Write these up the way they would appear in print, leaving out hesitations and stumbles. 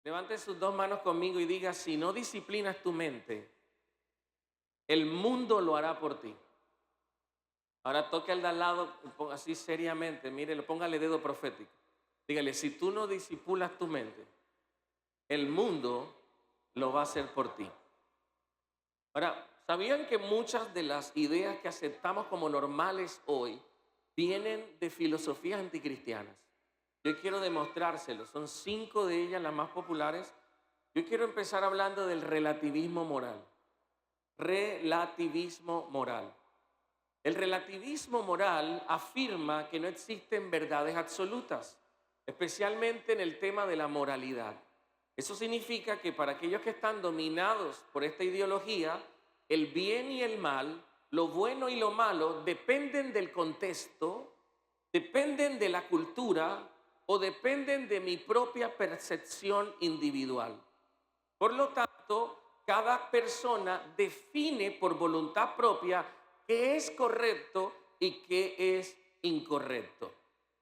Levante sus dos manos conmigo y diga, si no disciplinas tu mente, el mundo lo hará por ti. Ahora toque al de al lado, así seriamente, mire, póngale dedo profético. Dígale, si tú no disipulas tu mente, el mundo lo va a hacer por ti. Ahora, ¿sabían que muchas de las ideas que aceptamos como normales hoy vienen de filosofías anticristianas? Yo quiero demostrárselo, son 5 de ellas las más populares. Yo quiero empezar hablando del relativismo moral. Relativismo moral. El relativismo moral afirma que no existen verdades absolutas, especialmente en el tema de la moralidad. Eso significa que para aquellos que están dominados por esta ideología, el bien y el mal, lo bueno y lo malo, dependen del contexto, dependen de la cultura o dependen de mi propia percepción individual. Por lo tanto, cada persona define por voluntad propia qué es correcto y qué es incorrecto.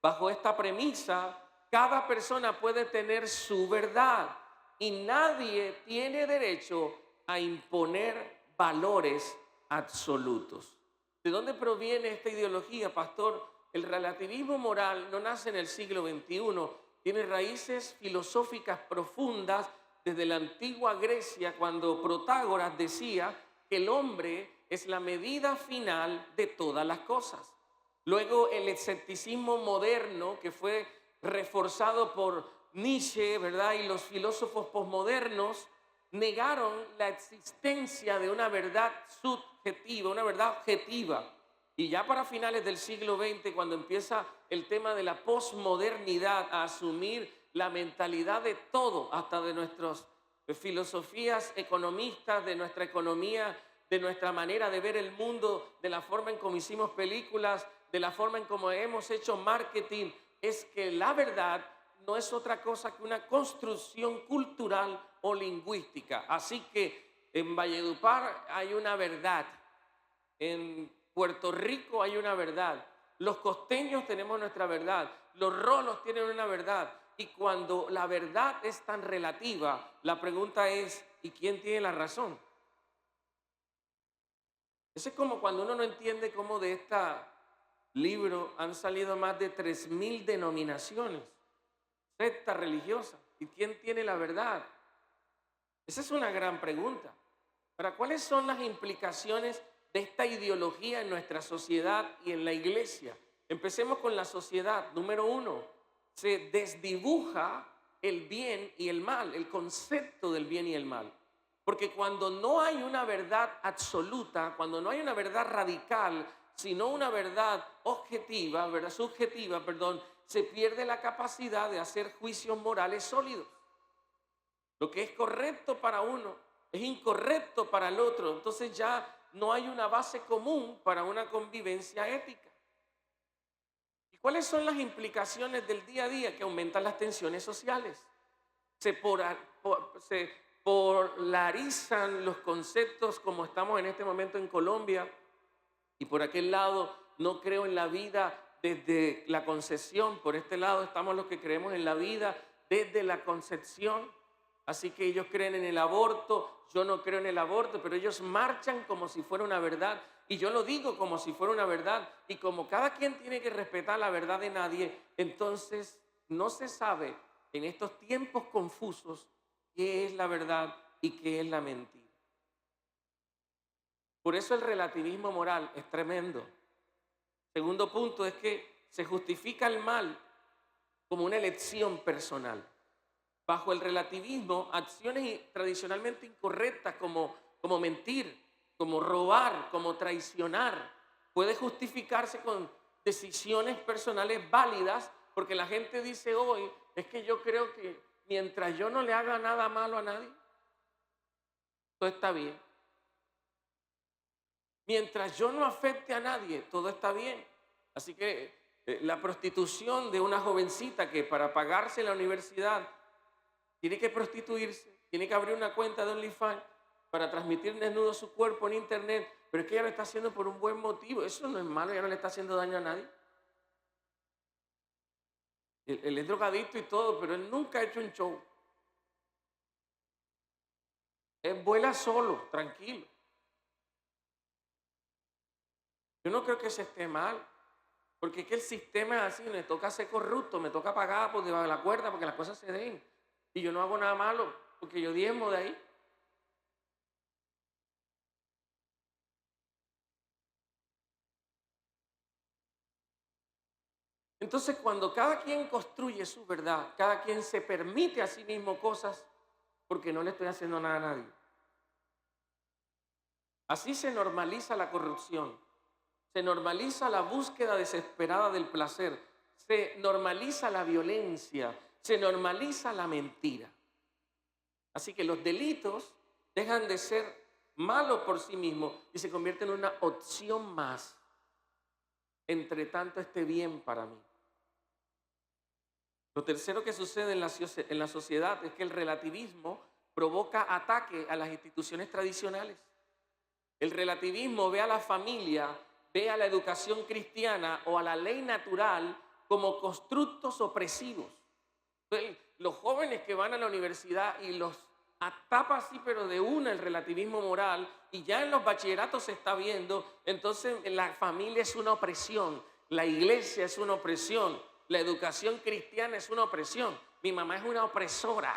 Bajo esta premisa, cada persona puede tener su verdad y nadie tiene derecho a imponer valores absolutos. ¿De dónde proviene esta ideología, pastor? El relativismo moral no nace en el siglo XXI, tiene raíces filosóficas profundas desde la antigua Grecia, cuando Protágoras decía que el hombre es la medida final de todas las cosas. Luego el escepticismo moderno, que fue reforzado por Nietzsche, ¿verdad? Y los filósofos posmodernos, negaron la existencia de una verdad subjetiva, una verdad objetiva. Y ya para finales del siglo XX, cuando empieza el tema de la posmodernidad a asumir la mentalidad de todo, hasta de nuestras filosofías economistas, de nuestra economía, de nuestra manera de ver el mundo, de la forma en cómo hicimos películas, de la forma en cómo hemos hecho marketing, es que la verdad no es otra cosa que una construcción cultural o lingüística. Así que en Valledupar hay una verdad, en Puerto Rico hay una verdad, los costeños tenemos nuestra verdad, los rolos tienen una verdad. Y cuando la verdad es tan relativa, la pregunta es, ¿y quién tiene la razón? Eso es como cuando uno no entiende cómo de este libro han salido más de 3.000 denominaciones, sectas religiosas. ¿Y quién tiene la verdad? Esa es una gran pregunta. Ahora, ¿cuáles son las implicaciones de esta ideología en nuestra sociedad y en la iglesia? Empecemos con la sociedad. Número 1, se desdibuja el bien y el mal, el concepto del bien y el mal. Porque cuando no hay una verdad absoluta, cuando no hay una verdad radical, sino una verdad objetiva, verdad subjetiva, perdón, se pierde la capacidad de hacer juicios morales sólidos. Lo que es correcto para uno es incorrecto para el otro. Entonces ya no hay una base común para una convivencia ética. ¿Y cuáles son las implicaciones del día a día? Que aumentan las tensiones sociales. Se polarizan los conceptos, como estamos en este momento en Colombia, y por aquel lado no creo en la vida desde la concepción, por este lado estamos los que creemos en la vida desde la concepción. Así que ellos creen en el aborto, yo no creo en el aborto, pero ellos marchan como si fuera una verdad. Y yo lo digo como si fuera una verdad. Y como cada quien tiene que respetar la verdad de nadie, entonces no se sabe en estos tiempos confusos qué es la verdad y qué es la mentira. Por eso el relativismo moral es tremendo. Segundo punto es que se justifica el mal como una elección personal. Bajo el relativismo, acciones tradicionalmente incorrectas como mentir, como robar, como traicionar, puede justificarse con decisiones personales válidas, porque la gente dice hoy, es que yo creo que mientras yo no le haga nada malo a nadie, todo está bien. Mientras yo no afecte a nadie, todo está bien. Así que la prostitución de una jovencita que para pagarse la universidad tiene que prostituirse, tiene que abrir una cuenta de OnlyFans para transmitir desnudo su cuerpo en internet, pero es que ella lo está haciendo por un buen motivo. Eso no es malo, ella no le está haciendo daño a nadie. Él es drogadicto y todo, pero él nunca ha hecho un show. Vuela solo, tranquilo. Yo no creo que eso esté mal, porque es que el sistema es así, me toca ser corrupto, me toca pagar por debajo de la cuerda porque las cosas se den. Y yo no hago nada malo, porque yo diezmo de ahí. Entonces, cuando cada quien construye su verdad, cada quien se permite a sí mismo cosas, porque no le estoy haciendo nada a nadie. Así se normaliza la corrupción, se normaliza la búsqueda desesperada del placer, se normaliza la violencia, se normaliza la mentira. Así que los delitos dejan de ser malos por sí mismos y se convierten en una opción más, entre tanto esté bien para mí. Lo tercero que sucede en la sociedad es que el relativismo provoca ataque a las instituciones tradicionales. El relativismo ve a la familia, ve a la educación cristiana o a la ley natural como constructos opresivos. Entonces, los jóvenes que van a la universidad y los atapa así, pero de una el relativismo moral, y ya en los bachilleratos se está viendo, entonces la familia es una opresión, la iglesia es una opresión, la educación cristiana es una opresión, mi mamá es una opresora,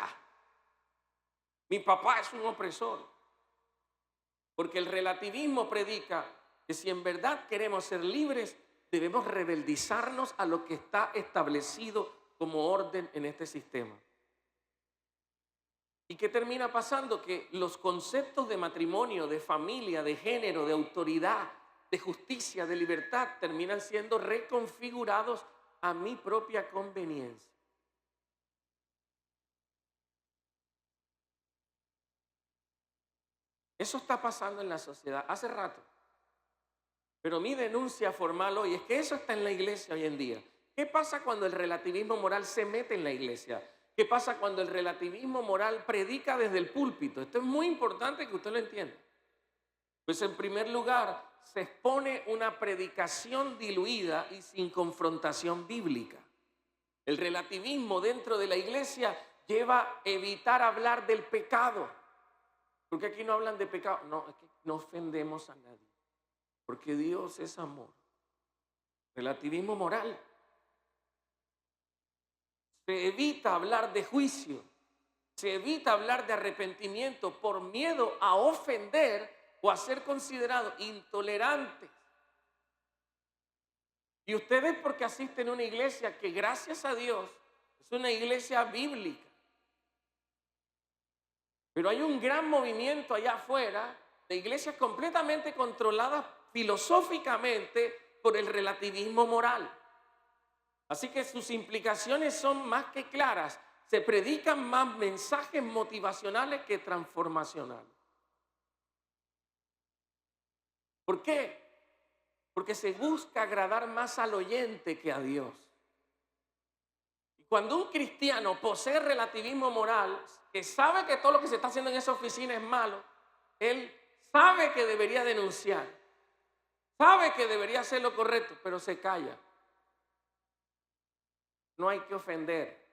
mi papá es un opresor, porque el relativismo predica que si en verdad queremos ser libres, debemos rebeldizarnos a lo que está establecido como orden en este sistema. ¿Y qué termina pasando? Que los conceptos de matrimonio, de familia, de género, de autoridad, de justicia, de libertad, terminan siendo reconfigurados a mi propia conveniencia. Eso está pasando en la sociedad hace rato. Pero mi denuncia formal hoy es que eso está en la iglesia hoy en día. ¿Qué pasa cuando el relativismo moral se mete en la iglesia? ¿Qué pasa cuando el relativismo moral predica desde el púlpito? Esto es muy importante que usted lo entienda. Pues en primer lugar, se expone una predicación diluida y sin confrontación bíblica. El relativismo dentro de la iglesia lleva a evitar hablar del pecado. Porque aquí no hablan de pecado. No, es que no ofendemos a nadie. Porque Dios es amor. Relativismo moral. Se evita hablar de juicio. Se evita hablar de arrepentimiento por miedo a ofender o a ser considerado intolerante. Y ustedes porque asisten a una iglesia que gracias a Dios es una iglesia bíblica. Pero hay un gran movimiento allá afuera de iglesias completamente controladas filosóficamente por el relativismo moral. Así que sus implicaciones son más que claras. Se predican más mensajes motivacionales que transformacionales. ¿Por qué? Porque se busca agradar más al oyente que a Dios. Y cuando un cristiano posee relativismo moral, que sabe que todo lo que se está haciendo en esa oficina es malo, él sabe que debería denunciar, sabe que debería hacer lo correcto, pero se calla. No hay que ofender.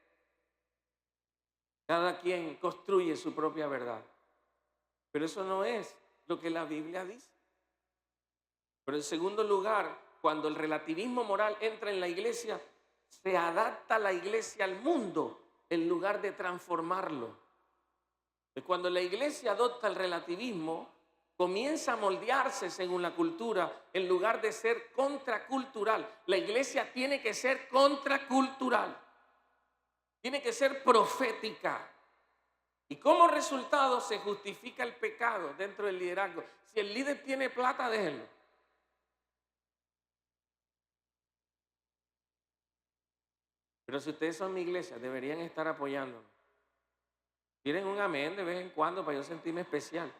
Cada quien construye su propia verdad. Pero eso no es lo que la Biblia dice. Pero en segundo lugar, cuando el relativismo moral entra en la iglesia, se adapta la iglesia al mundo en lugar de transformarlo. Cuando la iglesia adopta el relativismo, comienza a moldearse según la cultura en lugar de ser contracultural. La iglesia tiene que ser contracultural. Tiene que ser profética. Y como resultado se justifica el pecado dentro del liderazgo. Si el líder tiene plata, déjenlo. Pero si ustedes son mi iglesia, deberían estar apoyándonos. Tienen un amén de vez en cuando para yo sentirme especial.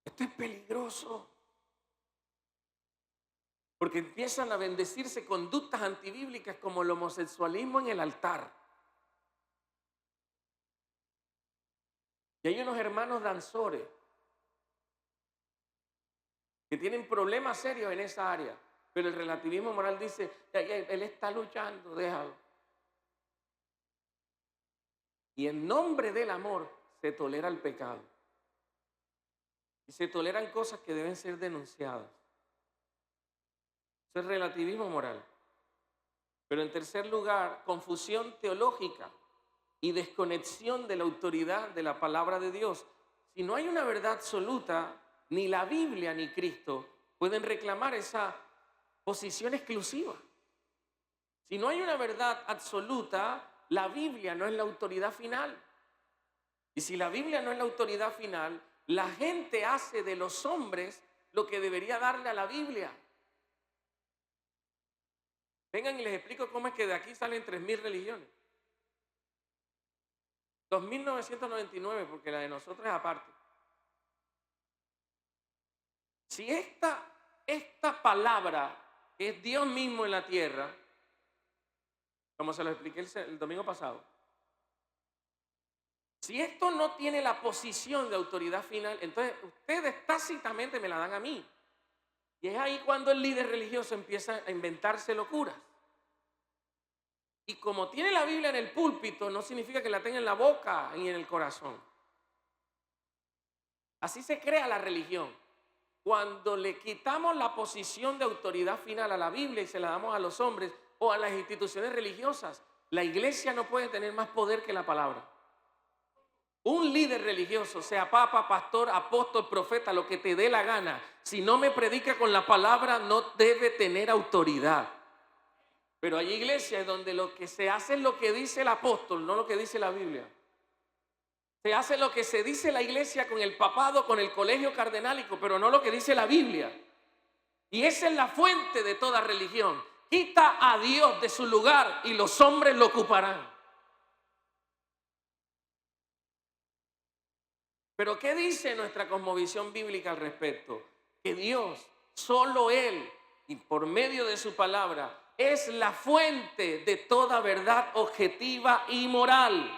Esto es peligroso. Porque empiezan a bendecirse conductas antibíblicas como el homosexualismo en el altar. Y hay unos hermanos danzores que tienen problemas serios en esa área. Pero el relativismo moral dice, él está luchando, déjalo. Y en nombre del amor se tolera el pecado. Y se toleran cosas que deben ser denunciadas. Eso es relativismo moral. Pero en tercer lugar, confusión teológica y desconexión de la autoridad de la palabra de Dios. Si no hay una verdad absoluta, ni la Biblia ni Cristo pueden reclamar esa posición exclusiva. Si no hay una verdad absoluta, la Biblia no es la autoridad final. Y si la Biblia no es la autoridad final, la gente hace de los hombres lo que debería darle a la Biblia. Vengan y les explico cómo es que de aquí salen 3.000 religiones. 2.999, porque la de nosotros es aparte. Si esta palabra, que es Dios mismo en la tierra, como se lo expliqué el domingo pasado, si esto no tiene la posición de autoridad final, entonces ustedes tácitamente me la dan a mí. Y es ahí cuando el líder religioso empieza a inventarse locuras. Y como tiene la Biblia en el púlpito, no significa que la tenga en la boca y en el corazón. Así se crea la religión. Cuando le quitamos la posición de autoridad final a la Biblia y se la damos a los hombres o a las instituciones religiosas, la iglesia no puede tener más poder que la palabra. Un líder religioso, sea papa, pastor, apóstol, profeta, lo que te dé la gana, si no me predica con la palabra, no debe tener autoridad. Pero hay iglesias donde lo que se hace es lo que dice el apóstol, no lo que dice la Biblia. Se hace lo que se dice la iglesia con el papado, con el colegio cardenálico, pero no lo que dice la Biblia. Y esa es la fuente de toda religión. Quita a Dios de su lugar y los hombres lo ocuparán. Pero ¿qué dice nuestra cosmovisión bíblica al respecto? Que Dios, solo Él, y por medio de su palabra, es la fuente de toda verdad objetiva y moral.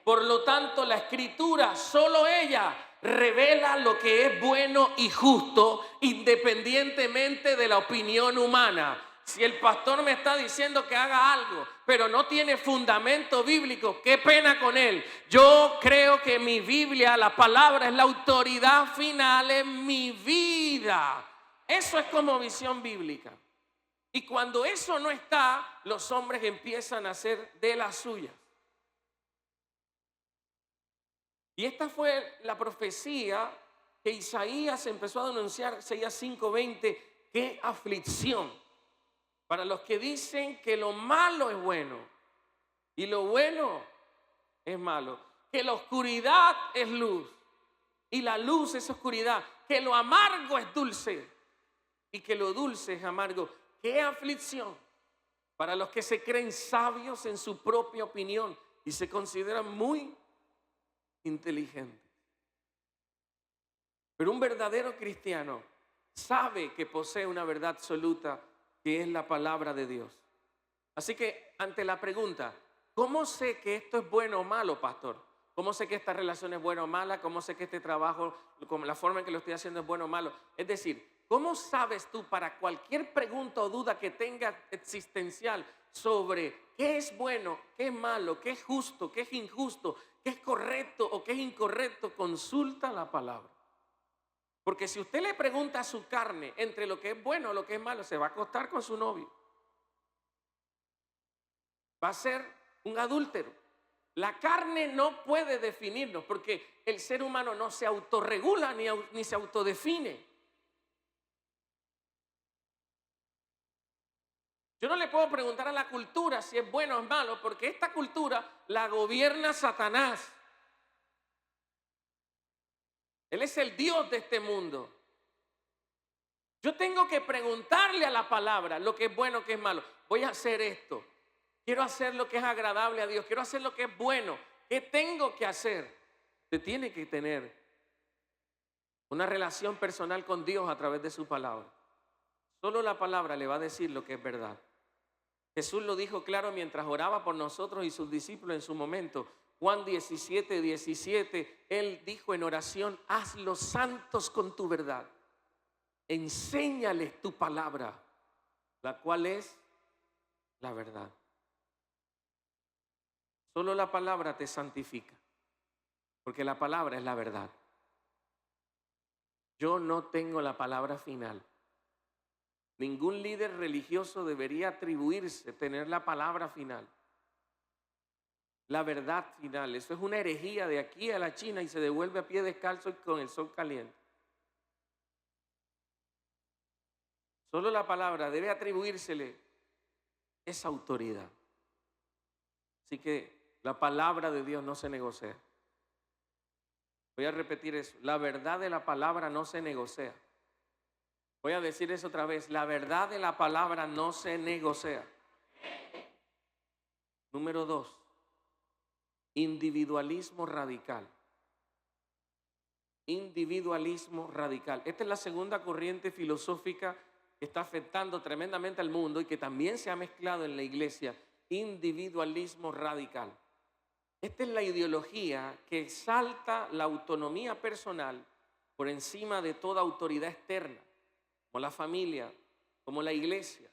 Por lo tanto, la Escritura, solo ella, revela lo que es bueno y justo, independientemente de la opinión humana. Si el pastor me está diciendo que haga algo, pero no tiene fundamento bíblico, qué pena con él. Yo creo que mi Biblia, la palabra, es la autoridad final en mi vida. Eso es como visión bíblica. Y cuando eso no está, los hombres empiezan a hacer de las suyas. Y esta fue la profecía que Isaías empezó a denunciar, Isaías 5:20, qué aflicción para los que dicen que lo malo es bueno y lo bueno es malo, que la oscuridad es luz y la luz es oscuridad, que lo amargo es dulce y que lo dulce es amargo. Qué aflicción para los que se creen sabios en su propia opinión y se consideran muy inteligentes. Pero un verdadero cristiano sabe que posee una verdad absoluta, que es la palabra de Dios. Así que ante la pregunta, ¿cómo sé que esto es bueno o malo, pastor? ¿Cómo sé que esta relación es buena o mala? ¿Cómo sé que este trabajo, como la forma en que lo estoy haciendo, es bueno o malo? Es decir, ¿cómo sabes tú para cualquier pregunta o duda que tengas existencial sobre qué es bueno, qué es malo, qué es justo, qué es injusto, qué es correcto o qué es incorrecto? Consulta la palabra. Porque si usted le pregunta a su carne entre lo que es bueno o lo que es malo, se va a acostar con su novio. Va a ser un adúltero. La carne no puede definirnos porque el ser humano no se autorregula ni se autodefine. Yo no le puedo preguntar a la cultura si es bueno o es malo, porque esta cultura la gobierna Satanás. Él es el Dios de este mundo. Yo tengo que preguntarle a la palabra lo que es bueno, qué es malo. Voy a hacer esto. Quiero hacer lo que es agradable a Dios. Quiero hacer lo que es bueno. ¿Qué tengo que hacer? Usted tiene que tener una relación personal con Dios a través de su palabra. Solo la palabra le va a decir lo que es verdad. Jesús lo dijo claro mientras oraba por nosotros y sus discípulos en su momento. Juan 17:17, Él dijo en oración, hazlos santos con tu verdad. Enséñales tu palabra, la cual es la verdad. Solo la palabra te santifica. porque la palabra es la verdad. Yo no tengo la palabra final. Ningún líder religioso debería atribuirse tener la palabra final, la verdad final. Eso es una herejía de aquí a la China y se devuelve a pie descalzo y con el sol caliente. Solo la palabra debe atribuírsele esa autoridad. Así que la palabra de Dios no se negocia. Voy a repetir eso. La verdad de la palabra no se negocia. Voy a decir eso otra vez. La verdad de la palabra no se negocia. Número 2. Individualismo radical. Individualismo radical. Esta es la segunda corriente filosófica que está afectando tremendamente al mundo y que también se ha mezclado en la iglesia. Individualismo radical. Esta es la ideología que exalta la autonomía personal por encima de toda autoridad externa, como la familia, como la iglesia,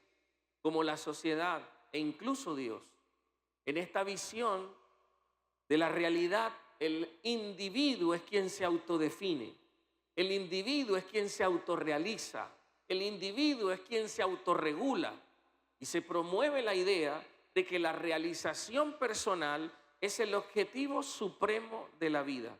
como la sociedad e incluso Dios. En esta visión de la realidad, el individuo es quien se autodefine, el individuo es quien se autorrealiza, el individuo es quien se autorregula y se promueve la idea de que la realización personal es el objetivo supremo de la vida.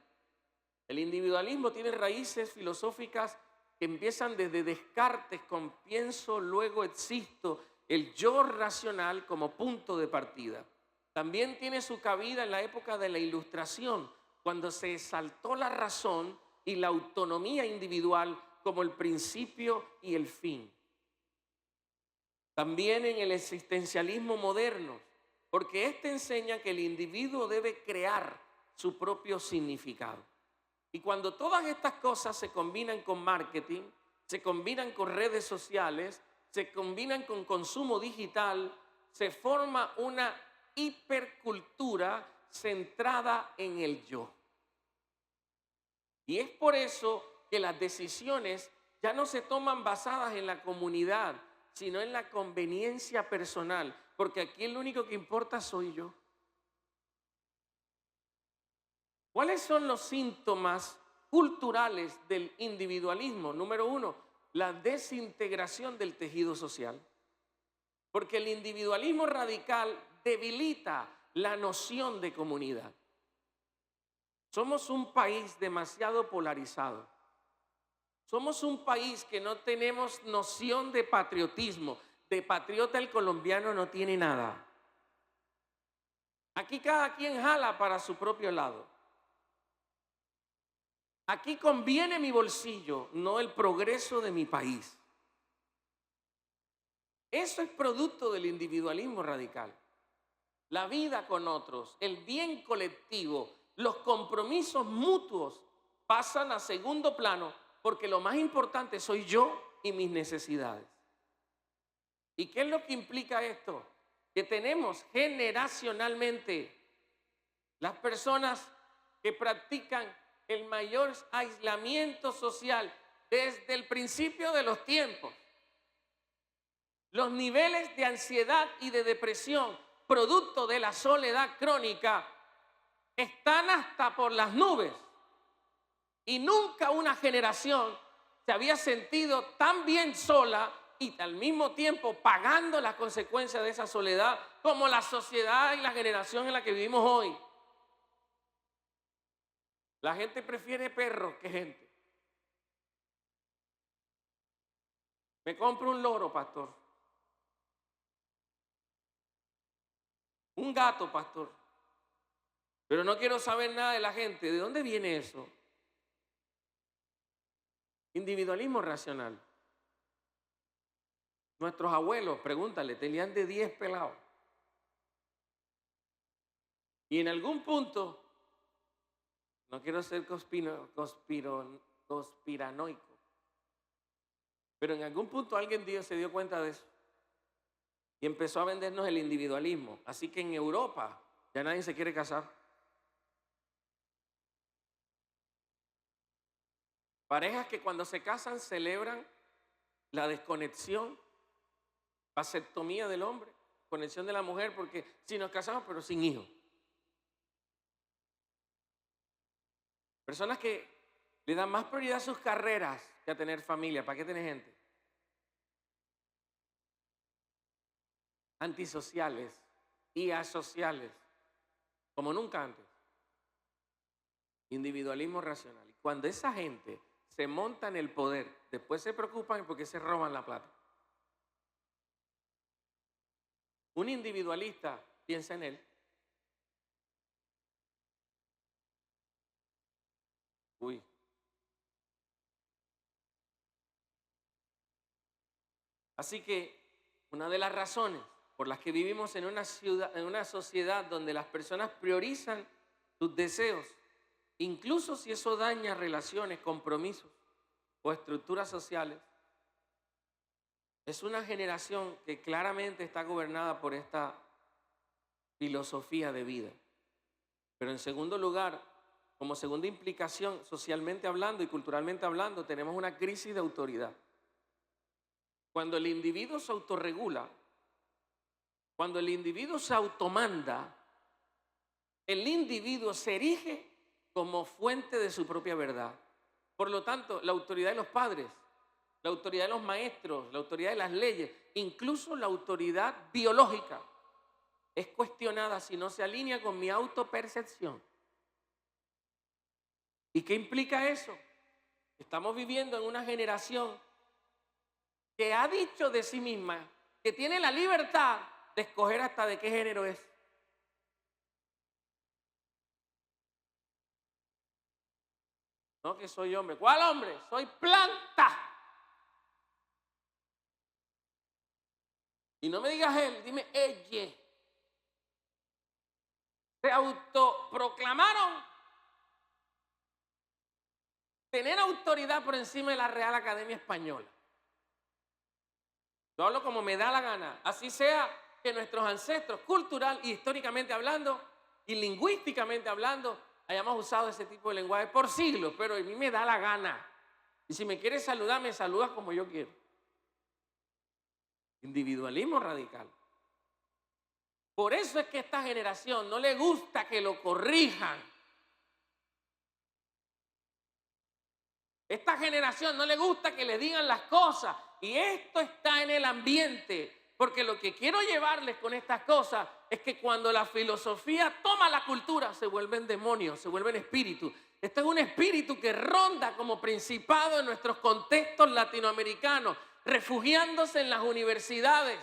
El individualismo tiene raíces filosóficas que empiezan desde Descartes con pienso, luego existo, el yo racional como punto de partida. También tiene su cabida en la época de la Ilustración, cuando se exaltó la razón y la autonomía individual como el principio y el fin. También en el existencialismo moderno, porque este enseña que el individuo debe crear su propio significado. Y cuando todas estas cosas se combinan con marketing, se combinan con redes sociales, se combinan con consumo digital, se forma una hipercultura centrada en el yo. Y es por eso que las decisiones ya no se toman basadas en la comunidad, sino en la conveniencia personal, porque aquí lo único que importa soy yo. ¿Cuáles son los síntomas culturales del individualismo? Número 1, la desintegración del tejido social. Porque el individualismo radical debilita la noción de comunidad. Somos un país demasiado polarizado. Somos un país que no tenemos noción de patriotismo. De patriota el colombiano no tiene nada. Aquí cada quien jala para su propio lado. Aquí conviene mi bolsillo, no el progreso de mi país. Eso es producto del individualismo radical. La vida con otros, el bien colectivo, los compromisos mutuos pasan a segundo plano porque lo más importante soy yo y mis necesidades. ¿Y qué es lo que implica esto? Que tenemos generacionalmente las personas que practican el mayor aislamiento social desde el principio de los tiempos. Los niveles de ansiedad y de depresión producto de la soledad crónica están hasta por las nubes. Y nunca una generación se había sentido tan bien sola y al mismo tiempo pagando las consecuencias de esa soledad como la sociedad y la generación en la que vivimos hoy. La gente prefiere perros que gente. Me compro un loro, pastor. Un gato, pastor. Pero no quiero saber nada de la gente. ¿De dónde viene eso? Individualismo racional. Nuestros abuelos, pregúntale, tenían de 10 pelados. Y en algún punto, no quiero ser conspiranoico, pero en algún punto alguien se dio cuenta de eso y empezó a vendernos el individualismo. Así que en Europa ya nadie se quiere casar. Parejas que cuando se casan celebran la desconexión, vasectomía del hombre, conexión de la mujer, porque si nos casamos pero sin hijos. Personas que le dan más prioridad a sus carreras que a tener familia. ¿Para qué tener gente? Antisociales y asociales, como nunca antes. Individualismo racional. Y cuando esa gente se monta en el poder, después se preocupan porque se roban la plata. Un individualista piensa en él. Uy. Así que una de las razones por las que vivimos en una ciudad, en una sociedad donde las personas priorizan sus deseos, incluso si eso daña relaciones, compromisos o estructuras sociales, es una generación que claramente está gobernada por esta filosofía de vida. Pero en segundo lugar, como segunda implicación, socialmente hablando y culturalmente hablando, tenemos una crisis de autoridad. Cuando el individuo se autorregula, cuando el individuo se automanda, el individuo se erige como fuente de su propia verdad. Por lo tanto, la autoridad de los padres, la autoridad de los maestros, la autoridad de las leyes, incluso la autoridad biológica, es cuestionada si no se alinea con mi autopercepción. ¿Y qué implica eso? Estamos viviendo en una generación que ha dicho de sí misma que tiene la libertad de escoger hasta de qué género es. No que soy hombre. ¿Cuál hombre? Soy planta. Y no me digas él, dime ella. Se autoproclamaron tener autoridad por encima de la Real Academia Española. Yo hablo como me da la gana. Así sea que nuestros ancestros, cultural y históricamente hablando y lingüísticamente hablando, hayamos usado ese tipo de lenguaje por siglos, pero a mí me da la gana. Y si me quieres saludar, me saludas como yo quiero. Individualismo radical. Por eso es que a esta generación no le gusta que lo corrijan. Esta generación no le gusta que le digan las cosas. Y esto está en el ambiente. Porque lo que quiero llevarles con estas cosas es que cuando la filosofía toma la cultura, se vuelven demonios, se vuelven espíritus. Este es un espíritu que ronda como principado en nuestros contextos latinoamericanos, refugiándose en las universidades,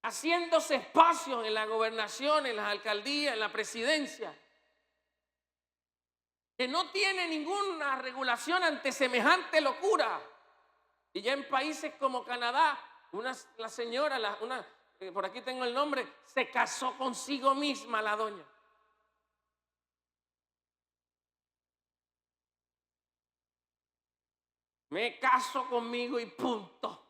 haciéndose espacios en la gobernación, en las alcaldías, en la presidencia, que no tiene ninguna regulación ante semejante locura. Y ya en países como Canadá, la señora, por aquí tengo el nombre, se casó consigo misma la doña. Me caso conmigo y punto.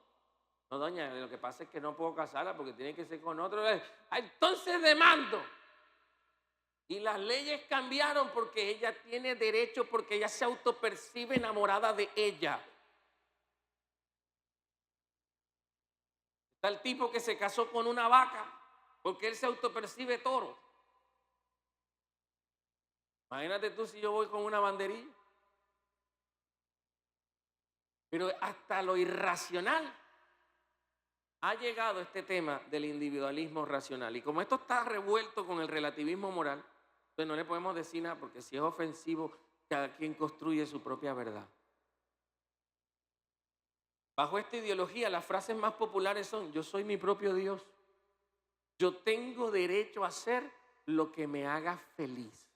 No, doña, lo que pasa es que no puedo casarla porque tiene que ser con otro. Entonces demando. Y las leyes cambiaron porque ella tiene derecho, porque ella se autopercibe enamorada de ella. Está el tipo que se casó con una vaca porque él se autopercibe toro. Imagínate tú si yo voy con una banderilla. Pero hasta lo irracional ha llegado este tema del individualismo racional. Y como esto está revuelto con el relativismo moral, pues no le podemos decir nada porque si es ofensivo, cada quien construye su propia verdad. Bajo esta ideología, las frases más populares son: yo soy mi propio Dios. Yo tengo derecho a hacer lo que me haga feliz.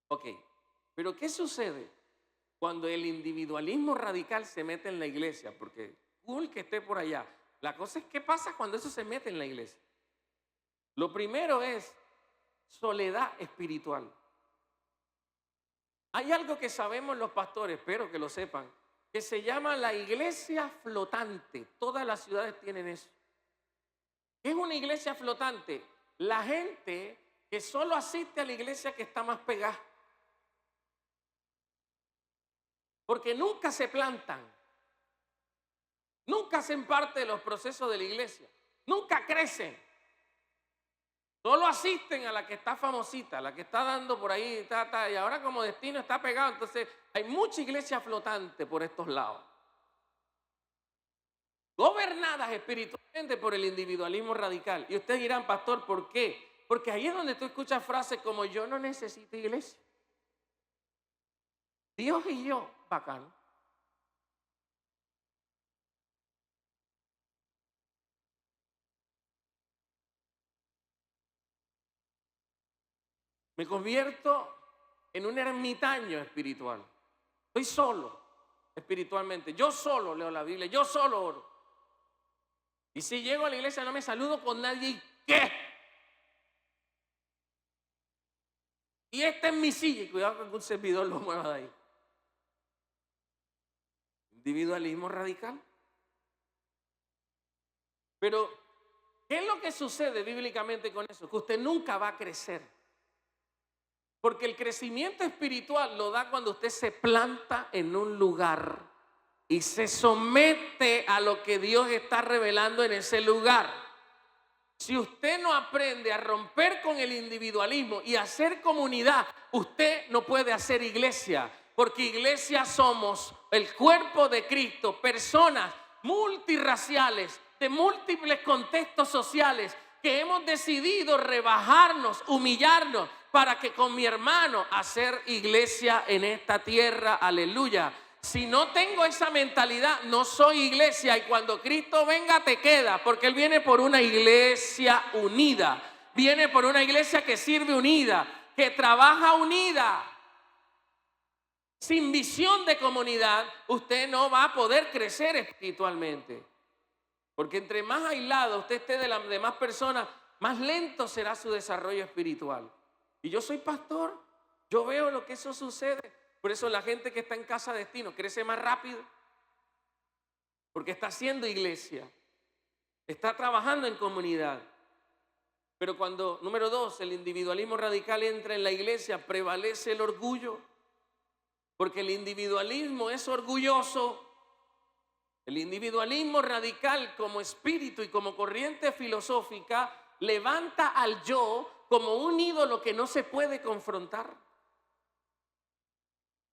Ok, pero ¿qué sucede cuando el individualismo radical se mete en la iglesia? Porque cool que esté por allá. La cosa es qué pasa cuando eso se mete en la iglesia. Lo primero es soledad espiritual. Hay algo que sabemos los pastores, espero que lo sepan, que se llama la iglesia flotante. Todas las ciudades tienen eso. ¿Qué es una iglesia flotante? La gente que solo asiste a la iglesia que está más pegada. Porque nunca se plantan, nunca hacen parte de los procesos de la iglesia, nunca crecen. Solo asisten a la que está famosita, la que está dando por ahí, y ahora como destino está pegado. Entonces hay mucha iglesia flotante por estos lados, gobernadas espiritualmente por el individualismo radical. Y ustedes dirán, pastor, ¿por qué? Porque ahí es donde tú escuchas frases como yo no necesito iglesia. Dios y yo, bacano. Me convierto en un ermitaño espiritual. Estoy solo espiritualmente. Yo solo leo la Biblia, yo solo oro. Y si llego a la iglesia no me saludo con nadie. ¿Y qué? Y esta es mi silla. Y cuidado que algún servidor lo mueva de ahí. Individualismo radical. Pero, ¿qué es lo que sucede bíblicamente con eso? Que usted nunca va a crecer. Porque el crecimiento espiritual lo da cuando usted se planta en un lugar y se somete a lo que Dios está revelando en ese lugar. Si usted no aprende a romper con el individualismo y a hacer comunidad, usted no puede hacer iglesia, porque iglesia somos el cuerpo de Cristo, personas multirraciales, de múltiples contextos sociales, que hemos decidido rebajarnos, humillarnos, para que con mi hermano hacer iglesia en esta tierra, aleluya. Si no tengo esa mentalidad, no soy iglesia, y cuando Cristo venga te queda, porque Él viene por una iglesia unida, viene por una iglesia que sirve unida, que trabaja unida. Sin visión de comunidad, usted no va a poder crecer espiritualmente, porque entre más aislado usted esté de las demás personas, más lento será su desarrollo espiritual. Y yo soy pastor, yo veo lo que eso sucede. Por eso la gente que está en casa destino crece más rápido, porque está haciendo iglesia, está trabajando en comunidad. Pero cuando, número 2, el individualismo radical entra en la iglesia, prevalece el orgullo, porque el individualismo es orgulloso. El individualismo radical como espíritu y como corriente filosófica levanta al yo como un ídolo que no se puede confrontar.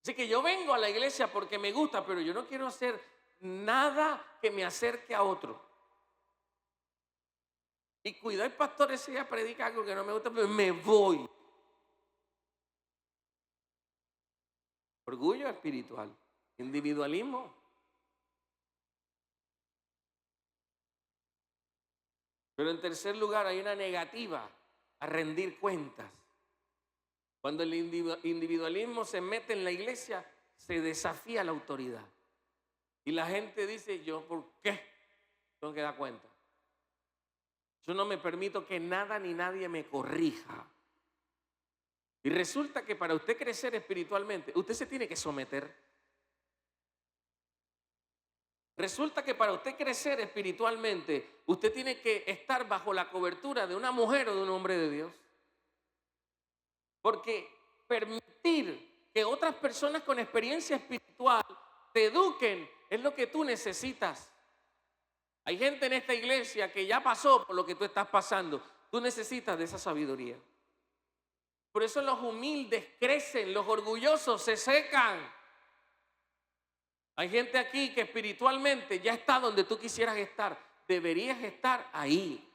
Así que yo vengo a la iglesia porque me gusta, pero yo no quiero hacer nada que me acerque a otro. Y cuidado, el pastor ese día predica algo que no me gusta, pero me voy. Orgullo espiritual, individualismo. Pero en tercer lugar hay una negativa a rendir cuentas. Cuando el individualismo se mete en la iglesia, se desafía la autoridad. Y la gente dice, ¿yo por qué tengo que dar cuenta? Yo no me permito que nada ni nadie me corrija. Y resulta que para usted crecer espiritualmente, usted se tiene que someter. Resulta que para usted crecer espiritualmente, usted tiene que estar bajo la cobertura de una mujer o de un hombre de Dios. Porque permitir que otras personas con experiencia espiritual te eduquen es lo que tú necesitas. Hay gente en esta iglesia que ya pasó por lo que tú estás pasando. Tú necesitas de esa sabiduría. Por eso los humildes crecen, los orgullosos se secan. Hay gente aquí que espiritualmente ya está donde tú quisieras estar. Deberías estar ahí.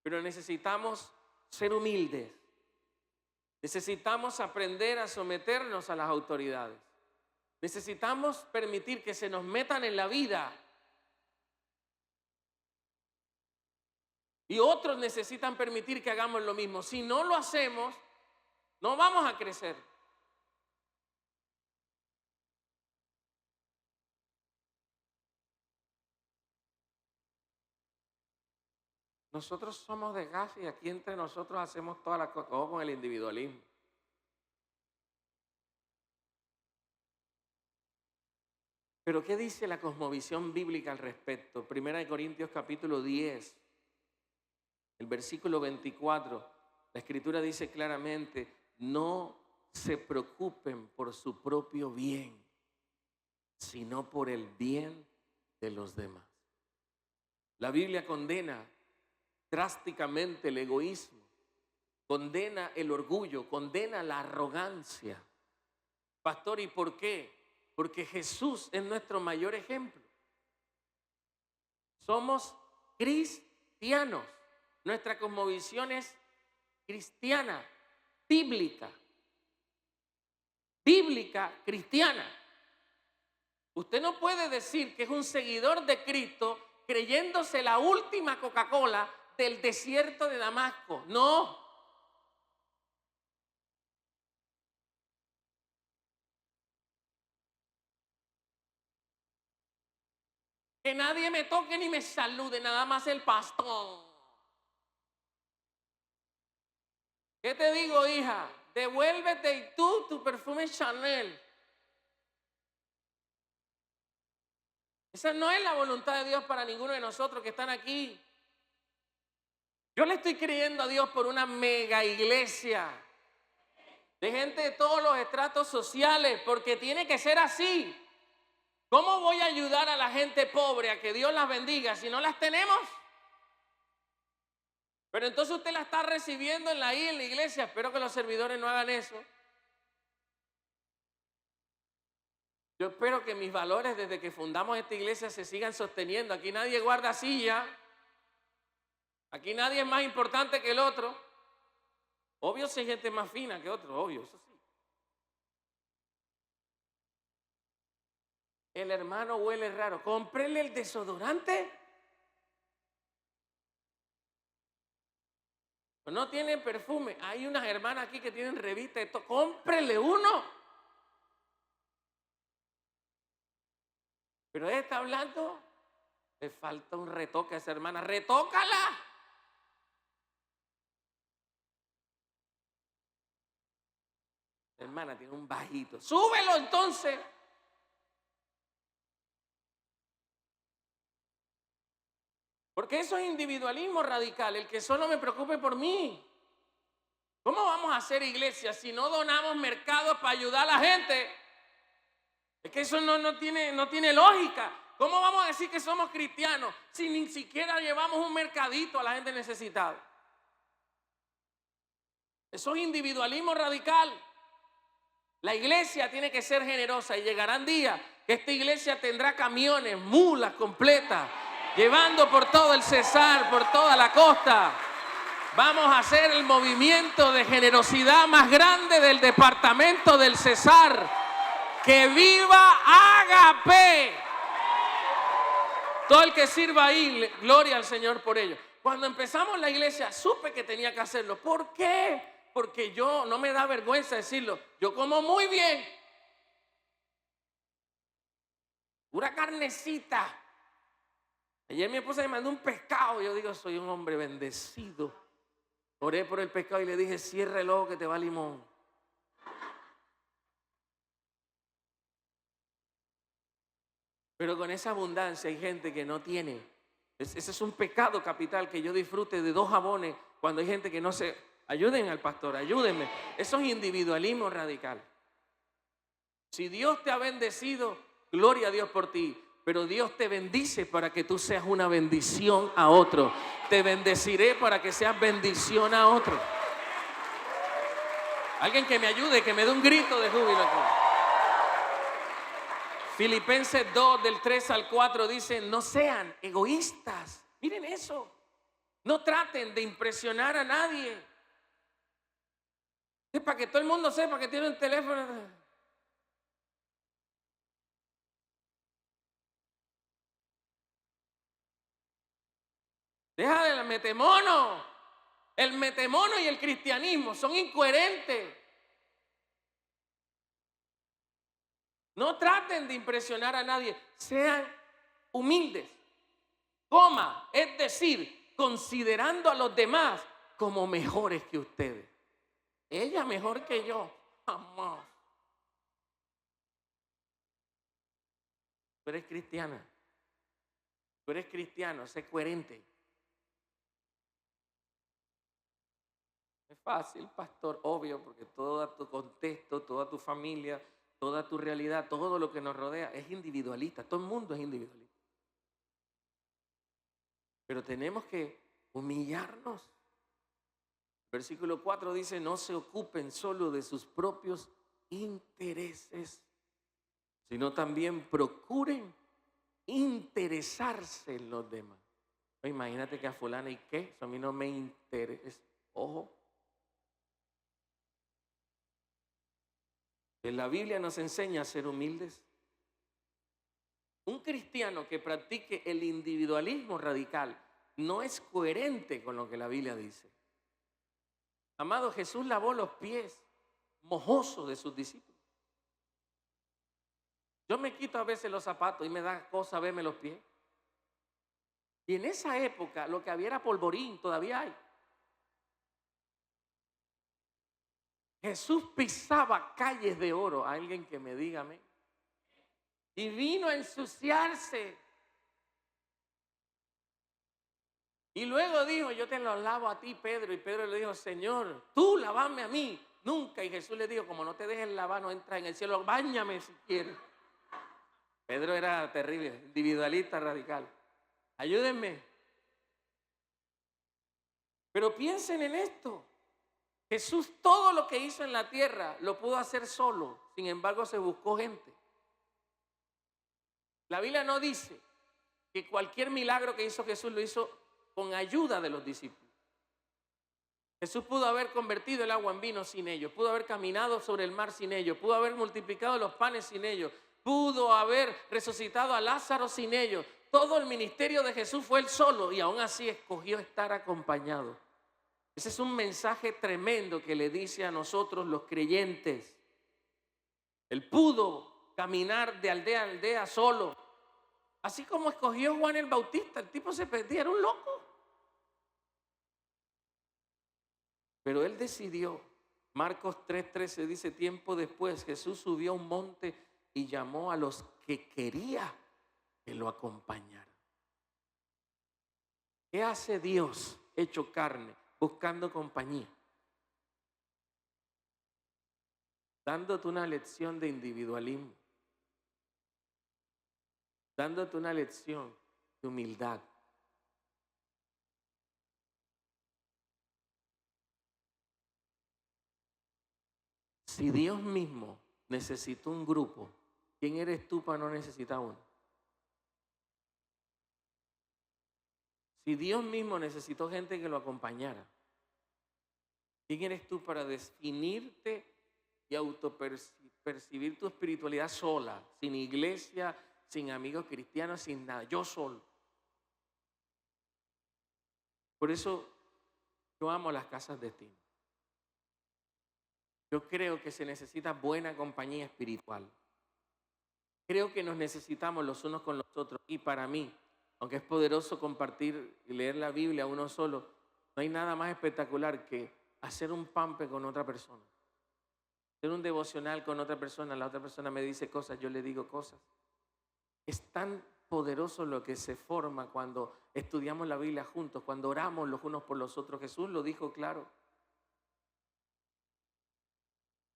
Pero necesitamos ser humildes. Necesitamos aprender a someternos a las autoridades. Necesitamos permitir que se nos metan en la vida. Y otros necesitan permitir que hagamos lo mismo. Si no lo hacemos, no vamos a crecer. Nosotros somos de gas y aquí entre nosotros hacemos todas las cosas con el individualismo. Pero ¿qué dice la cosmovisión bíblica al respecto? Primera de Corintios capítulo 10, el versículo 24. La escritura dice claramente, no se preocupen por su propio bien, sino por el bien de los demás. La Biblia condena drásticamente el egoísmo, condena el orgullo, condena la arrogancia. Pastor, ¿y por qué? Porque Jesús es nuestro mayor ejemplo. Somos cristianos. Nuestra cosmovisión es cristiana, bíblica, cristiana. Usted no puede decir que es un seguidor de Cristo creyéndose la última Coca-Cola del desierto de Damasco. No. Que nadie me toque ni me salude, nada más el pastor. ¿Qué te digo, hija? Devuélvete y tú tu perfume Chanel. Esa no es la voluntad de Dios para ninguno de nosotros que están aquí. Yo le estoy creyendo a Dios por una mega iglesia de gente de todos los estratos sociales, porque tiene que ser así. ¿Cómo voy a ayudar a la gente pobre a que Dios las bendiga si no las tenemos? Pero entonces usted la está recibiendo en la iglesia. Espero que los servidores no hagan eso. Yo espero que mis valores desde que fundamos esta iglesia se sigan sosteniendo. Aquí nadie guarda silla. Aquí nadie es más importante que el otro. Obvio si hay gente más fina que otro, obvio, eso sí. El hermano huele raro. Cómprele el desodorante. No tiene perfume. Hay unas hermanas aquí que tienen revista de todo. Cómprele uno. Pero ella está hablando. Le falta un retoque a esa hermana. ¡Retócala! La hermana tiene un bajito. ¡Súbelo entonces! Porque eso es individualismo radical, el que solo me preocupe por mí. ¿Cómo vamos a hacer iglesia si no donamos mercados para ayudar a la gente? Es que eso no tiene lógica. ¿Cómo vamos a decir que somos cristianos si ni siquiera llevamos un mercadito a la gente necesitada? Eso es individualismo radical. La iglesia tiene que ser generosa y llegarán días que esta iglesia tendrá camiones, mulas completas, llevando por todo el Cesar, por toda la costa. Vamos a hacer el movimiento de generosidad más grande del departamento del Cesar. ¡Que viva Agape! Todo el que sirva ahí, gloria al Señor por ello. Cuando empezamos la iglesia, supe que tenía que hacerlo. ¿Por qué? Porque yo, no me da vergüenza decirlo, yo como muy bien. Pura carnecita. Ayer mi esposa me mandó un pescado. Yo digo, soy un hombre bendecido. Oré por el pescado y le dije, cierra el ojo que te va limón. Pero con esa abundancia hay gente que no tiene. Ese es un pecado capital, que yo disfrute de 2 jabones cuando hay gente que no se... Ayuden al pastor, ayúdenme. Eso es individualismo radical. Si Dios te ha bendecido, gloria a Dios por ti. Pero Dios te bendice para que tú seas una bendición a otro. Te bendeciré para que seas bendición a otro. Alguien que me ayude, que me dé un grito de júbilo aquí. Filipenses 2, del 3 al 4 dice, no sean egoístas. Miren eso. No traten de impresionar a nadie. Es para que todo el mundo sepa que tiene un teléfono. Deja de metemono. El metemono y el cristianismo son incoherentes. No traten de impresionar a nadie. Sean humildes. Es decir, considerando a los demás como mejores que ustedes. Ella mejor que yo. Jamás. Tú eres cristiana. Tú eres cristiano. Sé coherente. Es fácil, pastor, obvio, porque todo tu contexto, toda tu familia, toda tu realidad, todo lo que nos rodea es individualista. Todo el mundo es individualista. Pero tenemos que humillarnos. Versículo 4 dice, no se ocupen solo de sus propios intereses, sino también procuren interesarse en los demás. Imagínate que a fulana y qué, eso a mí no me interesa. Ojo. En la Biblia nos enseña a ser humildes. Un cristiano que practique el individualismo radical no es coherente con lo que la Biblia dice. Amado, Jesús lavó los pies mojosos de sus discípulos. Yo me quito a veces los zapatos y me da cosa verme los pies. Y en esa época lo que había era polvorín, todavía hay. Jesús pisaba calles de oro. Alguien que me diga amén. Y vino a ensuciarse. Y luego dijo, yo te lo lavo a ti, Pedro. Y Pedro le dijo, Señor, tú lavame a mí. Nunca. Y Jesús le dijo, como no te dejes lavar, no entras en el cielo. Báñame si quieres. Pedro era terrible, individualista, radical. Ayúdenme. Pero piensen en esto. Jesús todo lo que hizo en la tierra lo pudo hacer solo. Sin embargo, se buscó gente. La Biblia no dice que cualquier milagro que hizo Jesús lo hizo con ayuda de los discípulos. Jesús pudo haber convertido el agua en vino sin ellos, pudo haber caminado sobre el mar sin ellos, pudo haber multiplicado los panes sin ellos, pudo haber resucitado a Lázaro sin ellos. Todo el ministerio de Jesús fue él solo y aún así escogió estar acompañado. Ese es un mensaje tremendo que le dice a nosotros los creyentes. Él pudo caminar de aldea a aldea solo. Así como escogió Juan el Bautista, el tipo se perdía, era un loco. Pero él decidió. Marcos 3:13 dice, tiempo después Jesús subió a un monte y llamó a los que quería que lo acompañaran. ¿Qué hace Dios hecho carne? Buscando compañía. Dándote una lección de individualismo. Dándote una lección de humildad. Si Dios mismo necesitó un grupo, ¿quién eres tú para no necesitar uno? Si Dios mismo necesitó gente que lo acompañara, ¿quién eres tú para definirte y autopercibir tu espiritualidad sola, sin iglesia, sin amigos cristianos, sin nada, yo solo? Por eso yo amo las casas de destino. Yo creo que se necesita buena compañía espiritual. Creo que nos necesitamos los unos con los otros. Y para mí, aunque es poderoso compartir y leer la Biblia uno solo, no hay nada más espectacular que hacer un pampe con otra persona. Hacer un devocional con otra persona, la otra persona me dice cosas, yo le digo cosas. Es tan poderoso lo que se forma cuando estudiamos la Biblia juntos, cuando oramos los unos por los otros. Jesús lo dijo claro.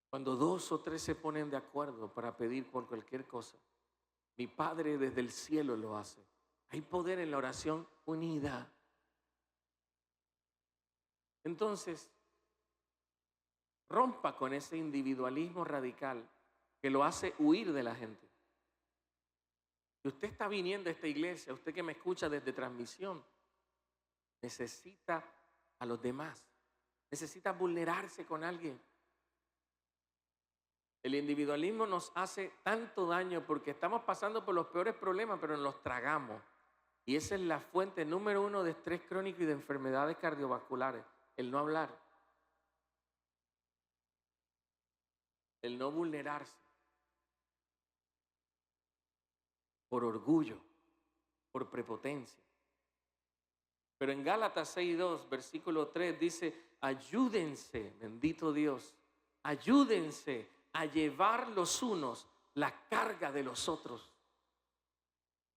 Cuando 2 o 3 se ponen de acuerdo para pedir por cualquier cosa, mi Padre desde el cielo lo hace. Hay poder en la oración unida. Entonces, rompa con ese individualismo radical que lo hace huir de la gente. Si usted está viniendo a esta iglesia, usted que me escucha desde transmisión, necesita a los demás, necesita vulnerarse con alguien. El individualismo nos hace tanto daño porque estamos pasando por los peores problemas, pero nos los tragamos. Y esa es la fuente número 1 de estrés crónico y de enfermedades cardiovasculares, el no hablar, el no vulnerarse, por orgullo, por prepotencia. Pero en Gálatas 6:2, versículo 3 dice, ayúdense, bendito Dios, ayúdense a llevar los unos la carga de los otros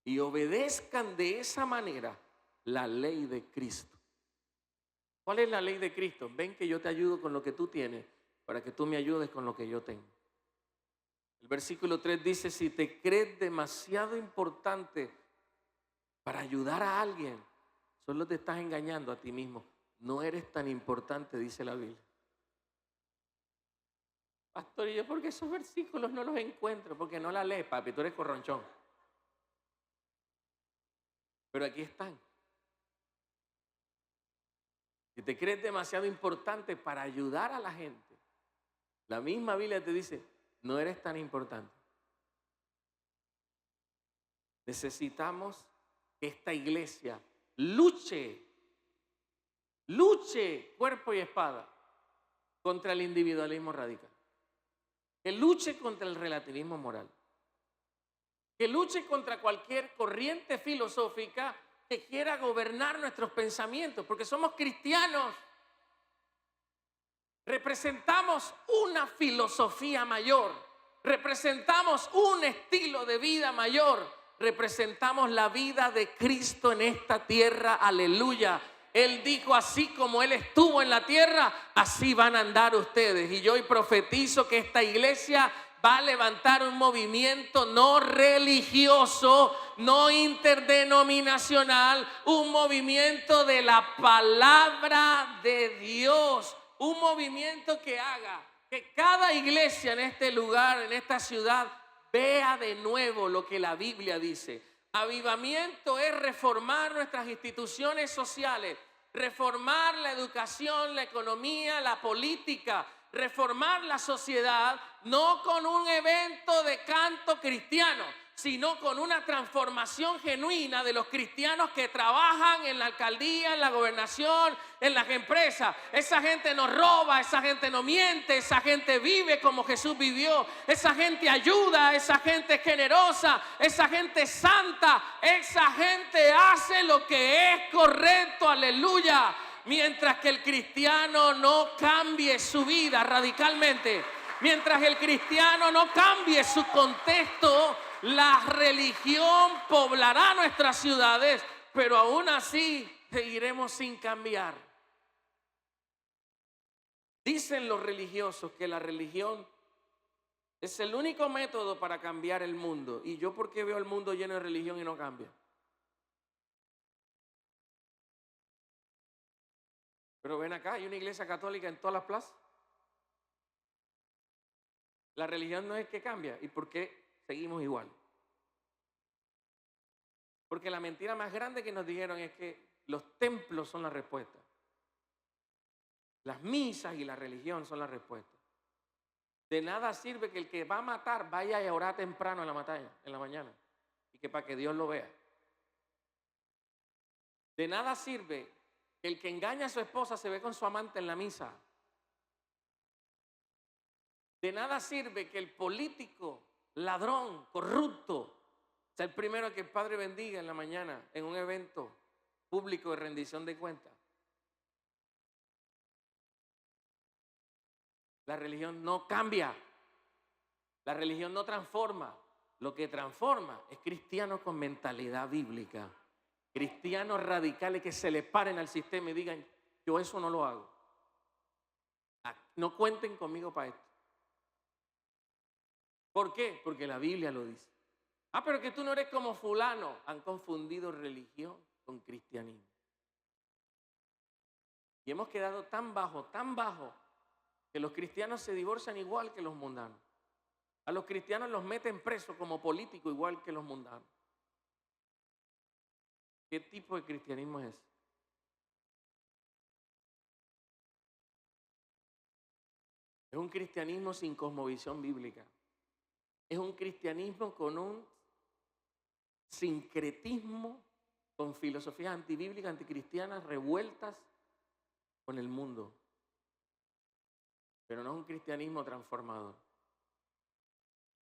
y obedezcan de esa manera la ley de Cristo. ¿Cuál es la ley de Cristo? Ven que yo te ayudo con lo que tú tienes para que tú me ayudes con lo que yo tengo. El versículo 3 dice, si te crees demasiado importante para ayudar a alguien, Solo te estás engañando a ti mismo. No eres tan importante, dice la Biblia. Pastor, ¿y yo por qué esos versículos no los encuentro? Porque no la lees, papi, tú eres corronchón. Pero aquí están. Si te crees demasiado importante para ayudar a la gente, la misma Biblia te dice, no eres tan importante. Necesitamos que esta iglesia luche cuerpo y espada contra el individualismo radical. Que luche contra el relativismo moral. Que luche contra cualquier corriente filosófica que quiera gobernar nuestros pensamientos, porque somos cristianos. Representamos una filosofía mayor, representamos un estilo de vida mayor, representamos la vida de Cristo en esta tierra, aleluya. Él dijo, así como Él estuvo en la tierra, así van a andar ustedes. Y yo hoy profetizo que esta iglesia va a levantar un movimiento no religioso, no interdenominacional, un movimiento de la palabra de Dios, un movimiento que haga que cada iglesia en este lugar, en esta ciudad, vea de nuevo lo que la Biblia dice. Avivamiento es reformar nuestras instituciones sociales, reformar la educación, la economía, la política, reformar la sociedad, no con un evento de canto cristiano, sino con una transformación genuina de los cristianos que trabajan en la alcaldía, en la gobernación, en las empresas. Esa gente no roba, esa gente no miente, esa gente vive como Jesús vivió, esa gente ayuda, esa gente es generosa, esa gente es santa, esa gente hace lo que es correcto, aleluya. Mientras que el cristiano no cambie su vida radicalmente, mientras el cristiano no cambie su contexto, la religión poblará nuestras ciudades, pero aún así seguiremos sin cambiar. Dicen los religiosos que la religión es el único método para cambiar el mundo. ¿Y yo por qué veo el mundo lleno de religión y no cambia? Pero ven acá, hay una iglesia católica en todas las plazas. La religión no es que cambia. ¿Y por qué seguimos igual? Porque la mentira más grande que nos dijeron es que los templos son la respuesta. Las misas y la religión son la respuesta. De nada sirve que el que va a matar vaya a orar temprano en la mañana, y que para que Dios lo vea. De nada sirve que el que engaña a su esposa se ve con su amante en la misa. De nada sirve que el político, ladrón, corrupto, sea el primero que el Padre bendiga en la mañana en un evento público de rendición de cuentas. La religión no cambia, la religión no transforma. Lo que transforma es cristianos con mentalidad bíblica, cristianos radicales que se le paren al sistema y digan, yo eso no lo hago. No cuenten conmigo para esto. ¿Por qué? Porque la Biblia lo dice. Pero que tú no eres como fulano. Han confundido religión con cristianismo. Y hemos quedado tan bajo, que los cristianos se divorcian igual que los mundanos. A los cristianos los meten presos como políticos igual que los mundanos. ¿Qué tipo de cristianismo es ese? Es un cristianismo sin cosmovisión bíblica. Es un cristianismo con un sincretismo, con filosofías antibíblicas, anticristianas, revueltas con el mundo. Pero no es un cristianismo transformador.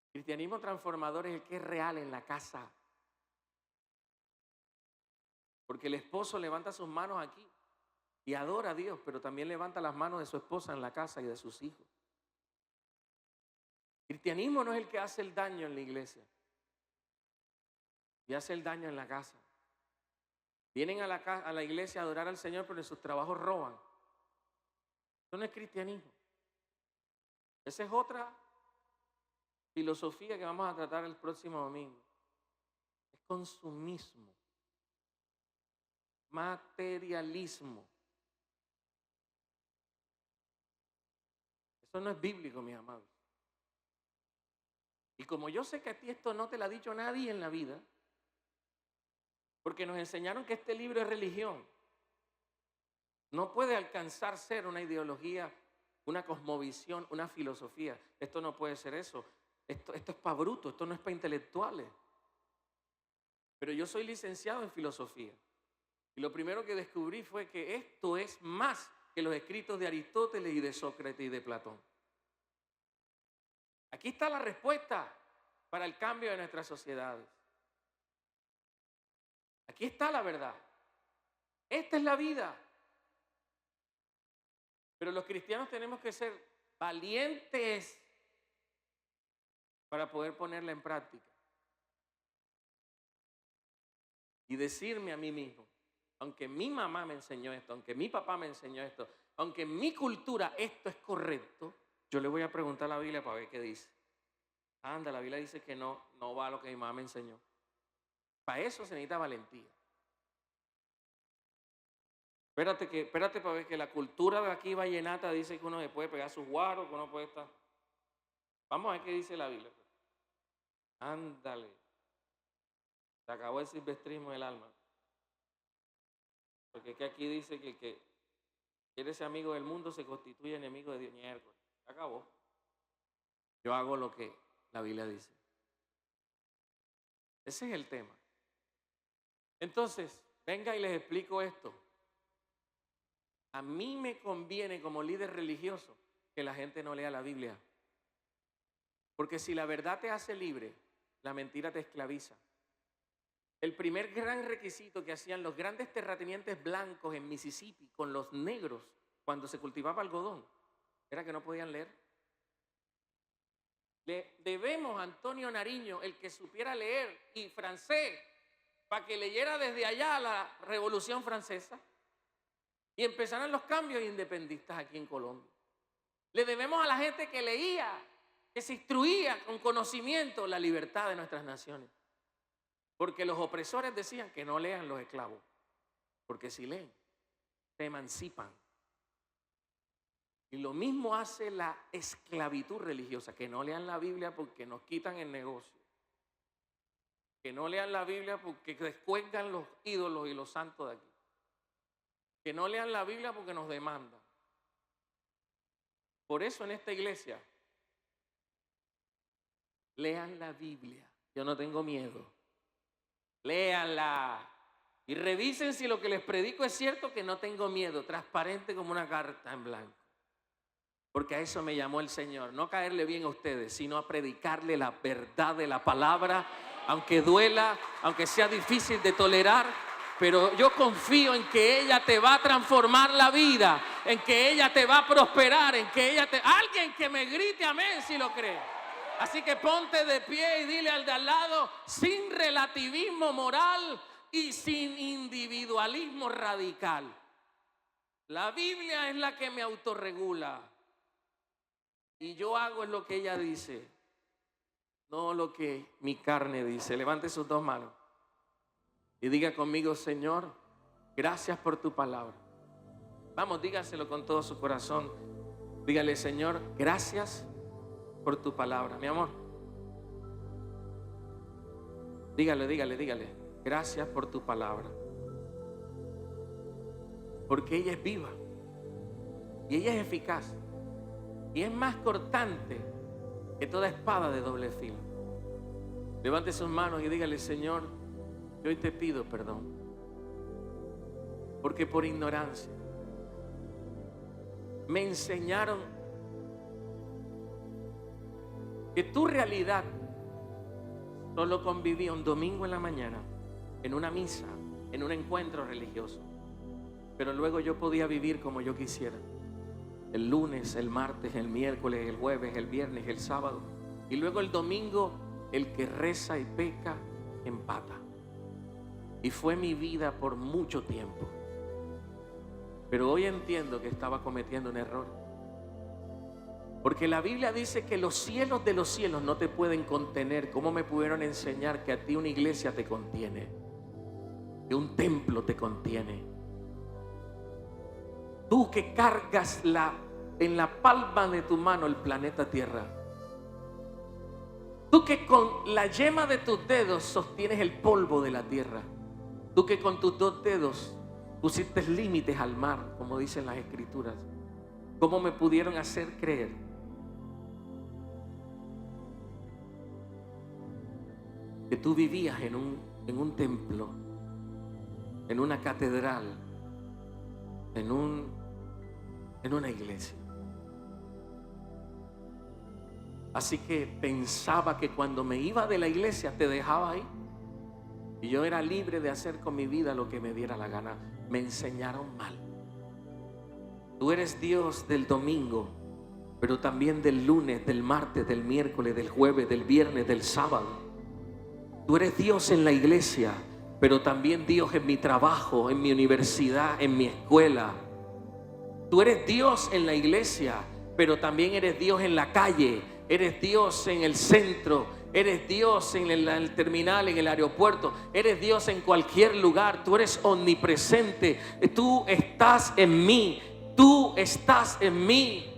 El cristianismo transformador es el que es real en la casa. Porque el esposo levanta sus manos aquí y adora a Dios, pero también levanta las manos de su esposa en la casa y de sus hijos. El cristianismo no es el que hace el daño en la iglesia y hace el daño en la casa. Vienen a la iglesia a adorar al Señor, pero en sus trabajos roban. Eso no es cristianismo. Esa es otra filosofía que vamos a tratar el próximo domingo. Es consumismo. materialismo. Eso no es bíblico, mis amados. Y como yo sé que a ti esto no te lo ha dicho nadie en la vida, porque nos enseñaron que este libro es religión, no puede alcanzar ser una ideología, una cosmovisión, una filosofía. Esto no puede ser eso. Esto es para brutos, esto no es para intelectuales. Pero yo soy licenciado en filosofía. Y lo primero que descubrí fue que esto es más que los escritos de Aristóteles y de Sócrates y de Platón. Aquí está la respuesta para el cambio de nuestras sociedades. Aquí está la verdad. Esta es la vida. Pero los cristianos tenemos que ser valientes para poder ponerla en práctica. Y decirme a mí mismo, aunque mi mamá me enseñó esto, aunque mi papá me enseñó esto, aunque en mi cultura esto es correcto, yo le voy a preguntar a la Biblia para ver qué dice. Anda, la Biblia dice que no va a lo que mi mamá me enseñó. Para eso se necesita valentía. Espérate para ver que la cultura de aquí vallenata dice que uno se puede pegar sus guaros, que uno puede estar. Vamos a ver qué dice la Biblia. Ándale. Se acabó el silvestrismo del alma. Porque es que aquí dice que el que quiere ser amigo del mundo se constituye enemigo de Dios. Miércoles. Se acabó. Yo hago lo que la Biblia dice. Ese es el tema. Entonces, venga y les explico esto. A mí me conviene como líder religioso que la gente no lea la Biblia. Porque si la verdad te hace libre, la mentira te esclaviza. El primer gran requisito que hacían los grandes terratenientes blancos en Mississippi con los negros cuando se cultivaba algodón era que no podían leer. Le debemos a Antonio Nariño el que supiera leer y francés para que leyera desde allá la Revolución Francesa y empezaran los cambios independistas aquí en Colombia. Le debemos a la gente que leía, que se instruía con conocimiento la libertad de nuestras naciones. Porque los opresores decían que no lean los esclavos, porque si leen, se emancipan. Y lo mismo hace la esclavitud religiosa, que no lean la Biblia porque nos quitan el negocio. Que no lean la Biblia porque descuelgan los ídolos y los santos de aquí. Que no lean la Biblia porque nos demandan. Por eso en esta iglesia, lean la Biblia. Yo no tengo miedo. Léanla. Y revisen si lo que les predico es cierto, que no tengo miedo. Transparente como una carta en blanco. Porque a eso me llamó el Señor. No caerle bien a ustedes, sino a predicarle la verdad de la palabra. Aunque duela, aunque sea difícil de tolerar. Pero yo confío en que ella te va a transformar la vida. En que ella te va a prosperar. En que ella te... Alguien que me grite amén si lo cree. Así que ponte de pie y dile al de al lado, sin relativismo moral y sin individualismo radical. La Biblia es la que me autorregula. Y yo hago es lo que ella dice, no lo que mi carne dice. Levante sus dos manos y diga conmigo, Señor, gracias por tu palabra. Vamos, dígaselo con todo su corazón. Dígale, Señor, gracias por tu palabra, mi amor. Dígale. Gracias por tu palabra. Porque ella es viva. Y ella es eficaz. Y es más cortante que toda espada de doble filo. Levante sus manos y dígale, Señor, yo hoy te pido perdón. Porque por ignorancia me enseñaron que tu realidad solo convivía un domingo en la mañana, en una misa, en un encuentro religioso. Pero luego yo podía vivir como yo quisiera. El lunes, el martes, el miércoles, el jueves, el viernes, el sábado. Y luego el domingo, el que reza y peca, empata. Y fue mi vida por mucho tiempo. Pero hoy entiendo que estaba cometiendo un error. Porque la Biblia dice que los cielos de los cielos no te pueden contener. ¿Cómo me pudieron enseñar que a ti una iglesia te contiene? que un templo te contiene. Tú que cargas en la palma de tu mano el planeta Tierra. Tú que con la yema de tus dedos sostienes el polvo de la tierra. Tú que con tus 2 dedos pusiste límites al mar, como dicen las Escrituras. ¿Cómo me pudieron hacer creer que tú vivías en un templo, en una catedral, en una iglesia? Así que pensaba que cuando me iba de la iglesia te dejaba ahí y yo era libre de hacer con mi vida lo que me diera la gana. Me enseñaron mal. Tú eres Dios del domingo, pero también del lunes, del martes, del miércoles, del jueves, del viernes, del sábado. Tú eres Dios en la iglesia, pero también Dios en mi trabajo, en mi universidad, en mi escuela. Tú eres Dios en la iglesia, pero también eres Dios en la calle. Eres Dios en el centro, eres Dios en el terminal, en el aeropuerto, eres Dios en cualquier lugar. Tú eres omnipresente, tú estás en mí, tú estás en mí.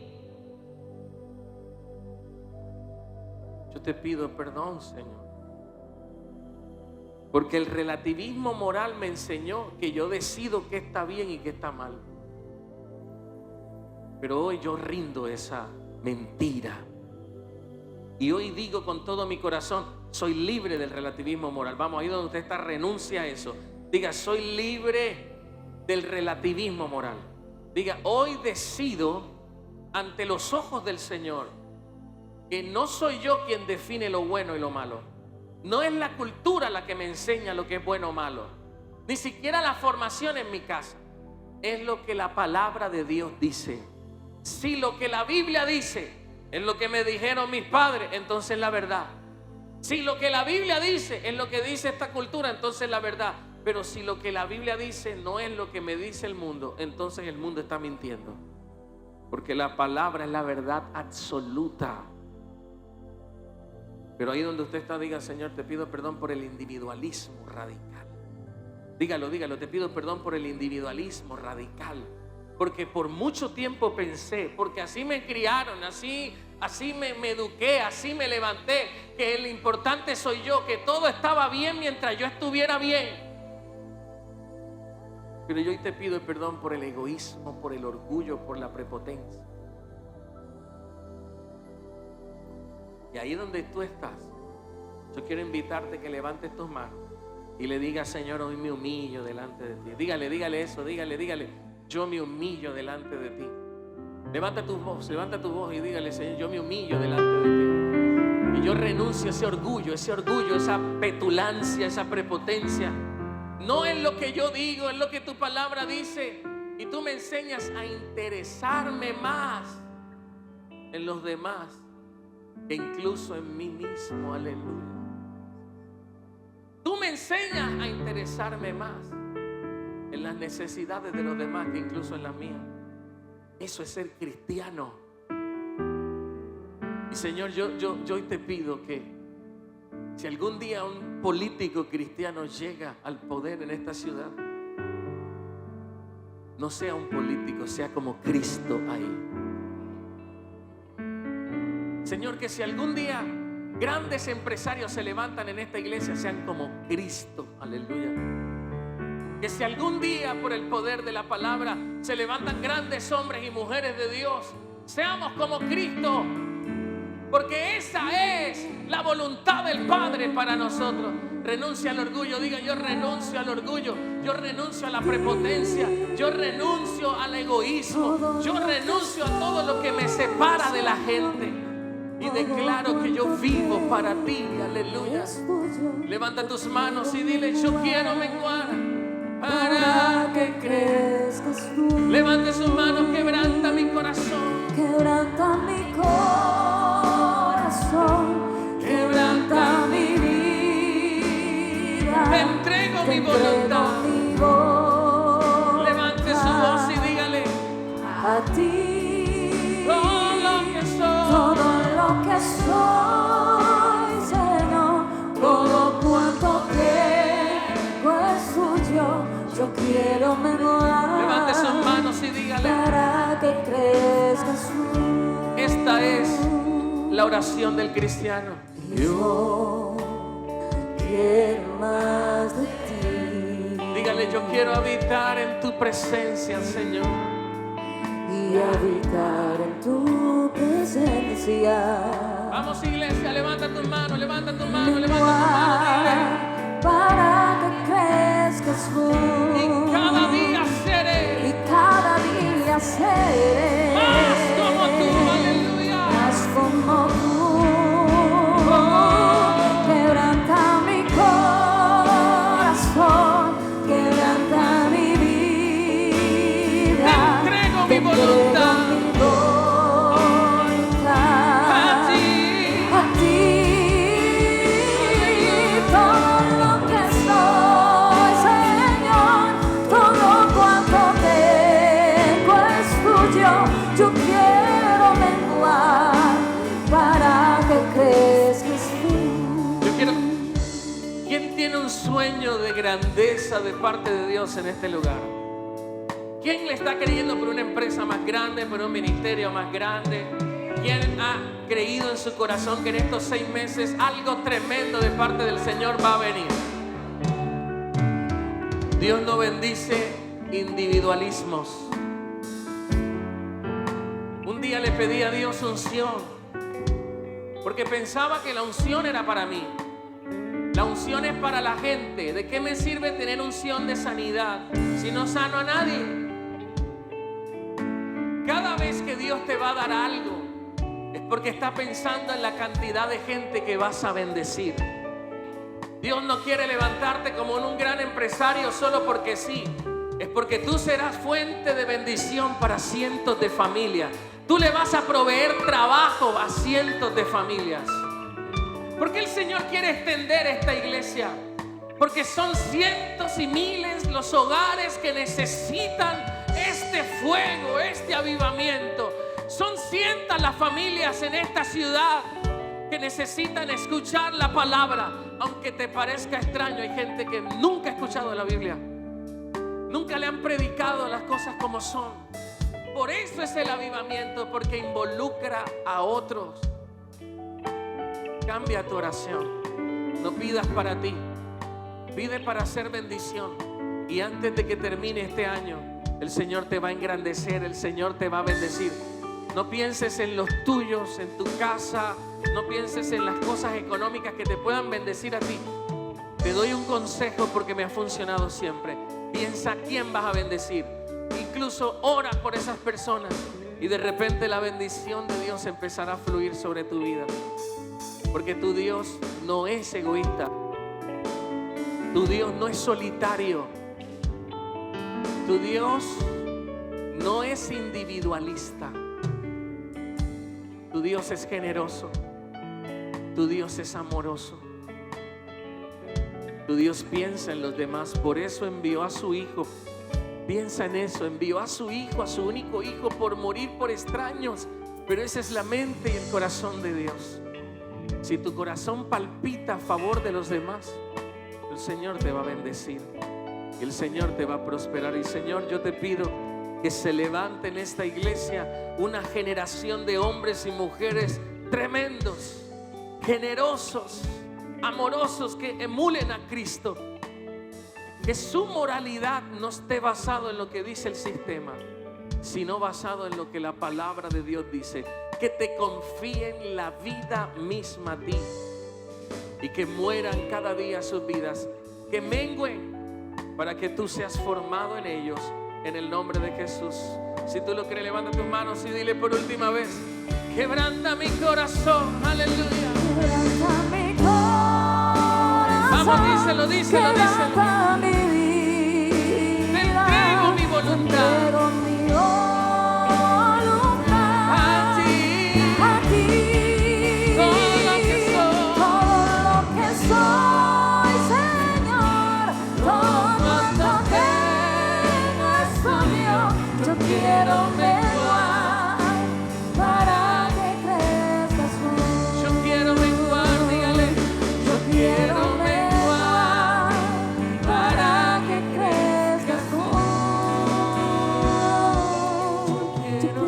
Yo te pido perdón, Señor, porque el relativismo moral me enseñó que yo decido qué está bien y qué está mal. Pero hoy yo rindo esa mentira. Y hoy digo con todo mi corazón, soy libre del relativismo moral. Vamos, ahí donde usted está, renuncia a eso. Diga, soy libre del relativismo moral. Diga, hoy decido ante los ojos del Señor que no soy yo quien define lo bueno y lo malo. No es la cultura la que me enseña lo que es bueno o malo. Ni siquiera la formación en mi casa. Es lo que la palabra de Dios dice. Si lo que la Biblia dice es lo que me dijeron mis padres, entonces es la verdad. Si lo que la Biblia dice es lo que dice esta cultura, entonces es la verdad. Pero si lo que la Biblia dice no es lo que me dice el mundo, entonces el mundo está mintiendo. Porque la palabra es la verdad absoluta. Pero ahí donde usted está, diga, Señor, te pido perdón por el individualismo radical. Dígalo, te pido perdón por el individualismo radical. Porque por mucho tiempo pensé, porque así me criaron, así me eduqué, así me levanté, que lo importante soy yo, que todo estaba bien mientras yo estuviera bien. Pero yo hoy te pido perdón por el egoísmo, por el orgullo, por la prepotencia. Y ahí donde tú estás, yo quiero invitarte que levantes tus manos y le digas, Señor, hoy me humillo delante de ti. Dígale eso, dígale. Yo me humillo delante de ti. Levanta tu voz y dígale, Señor, yo me humillo delante de ti. Y yo renuncio a ese orgullo, esa petulancia, esa prepotencia. No es lo que yo digo, es lo que tu palabra dice. Y tú me enseñas a interesarme más en los demás que incluso en mí mismo. Aleluya. Tú me enseñas a interesarme más en las necesidades de los demás que incluso en las mías. Eso es ser cristiano. Y Señor, yo hoy te pido que si algún día un político cristiano llega al poder en esta ciudad, no sea un político, sea como Cristo ahí. Señor, que si algún día grandes empresarios se levantan en esta iglesia, sean como Cristo. Aleluya. Que si algún día por el poder de la palabra se levantan grandes hombres y mujeres de Dios, seamos como Cristo, porque esa es la voluntad del Padre para nosotros. Renuncia al orgullo, diga, yo renuncio al orgullo, yo renuncio a la prepotencia, yo renuncio al egoísmo, yo renuncio a todo lo que me separa de la gente y declaro que yo vivo para ti. Aleluya. Levanta tus manos y dile, yo quiero menguar para que crezcas tú. Levante sus manos, quebranta mi corazón. Quebranta mi corazón, quebranta mi vida. Te entrego mi voluntad. Levante su voz y dígale, a ti todo lo que soy, Señor, todo cuanto tengo es tuyo. que crezcas tú. Esta es la oración del cristiano. Yo quiero más de ti. Dígale, yo quiero habitar en tu presencia, Señor. Y habitar en tu presencia. Vamos, iglesia, levanta tus manos, levanta tus manos, levanta tus manos. Para que crezcas tú. Y cada día seré más como tú, aleluya. Más como tú. Quebranta mi corazón, quebranta mi vida. Te entrego mi voluntad. A ti, todo lo que soy, Señor, todo cuanto tengo es tuyo. Yo quiero menguar para que crezcas tú. Yo quiero. ¿Quién tiene un sueño de grandeza de parte de Dios en este lugar? ¿Quién le está creyendo por una empresa más grande, por un ministerio más grande? ¿Quién ha creído en su corazón que en estos 6 meses algo tremendo de parte del Señor va a venir? Dios no bendice individualismos. Un día le pedí a Dios unción, porque pensaba que la unción era para mí. La unción es para la gente. ¿De qué me sirve tener unción de sanidad si no sano a nadie? Cada vez que Dios te va a dar algo, es porque está pensando en la cantidad de gente que vas a bendecir. Dios no quiere levantarte como un gran empresario solo porque sí. Es porque tú serás fuente de bendición para cientos de familias. Tú le vas a proveer trabajo a cientos de familias. Porque el Señor quiere extender esta iglesia. Porque son cientos y miles los hogares que necesitan este fuego, este avivamiento. Son cientos las familias en esta ciudad que necesitan escuchar la palabra. Aunque te parezca extraño, hay gente que nunca ha escuchado la Biblia. Nunca le han predicado las cosas como son. Por eso es el avivamiento, porque involucra a otros. Cambia tu oración. No pidas para ti. Pide para hacer bendición. Y antes de que termine este año, el Señor te va a engrandecer, el Señor te va a bendecir. No pienses en los tuyos, en tu casa. No pienses en las cosas económicas que te puedan bendecir a ti. Te doy un consejo porque me ha funcionado siempre. Piensa quién vas a bendecir. Incluso ora por esas personas. Y de repente la bendición de Dios empezará a fluir sobre tu vida. Porque tu Dios no es egoísta. Tu Dios no es solitario. Tu Dios no es individualista. Tu Dios es generoso. Tu Dios es amoroso. Tu Dios piensa en los demás. Por eso envió a su Hijo. Piensa en eso. Envió a su Hijo, a su único Hijo, por morir por extraños. Pero esa es la mente y el corazón de Dios. Si tu corazón palpita a favor de los demás, el Señor te va a bendecir. El Señor te va a prosperar. Y Señor, yo te pido que se levante en esta iglesia una generación de hombres y mujeres tremendos, generosos, amorosos, que emulen a Cristo. Que su moralidad no esté basado en lo que dice el sistema, sino basado en lo que la palabra de Dios dice. Que te confíen la vida misma a ti y que mueran cada día sus vidas, que mengüen para que tú seas formado en ellos, en el nombre de Jesús. Si tú lo crees, levanta tus manos y dile por última vez: quebranta mi corazón, aleluya. Quebranta mi corazón, Vamos, díselo, díselo, díselo. quebranta mi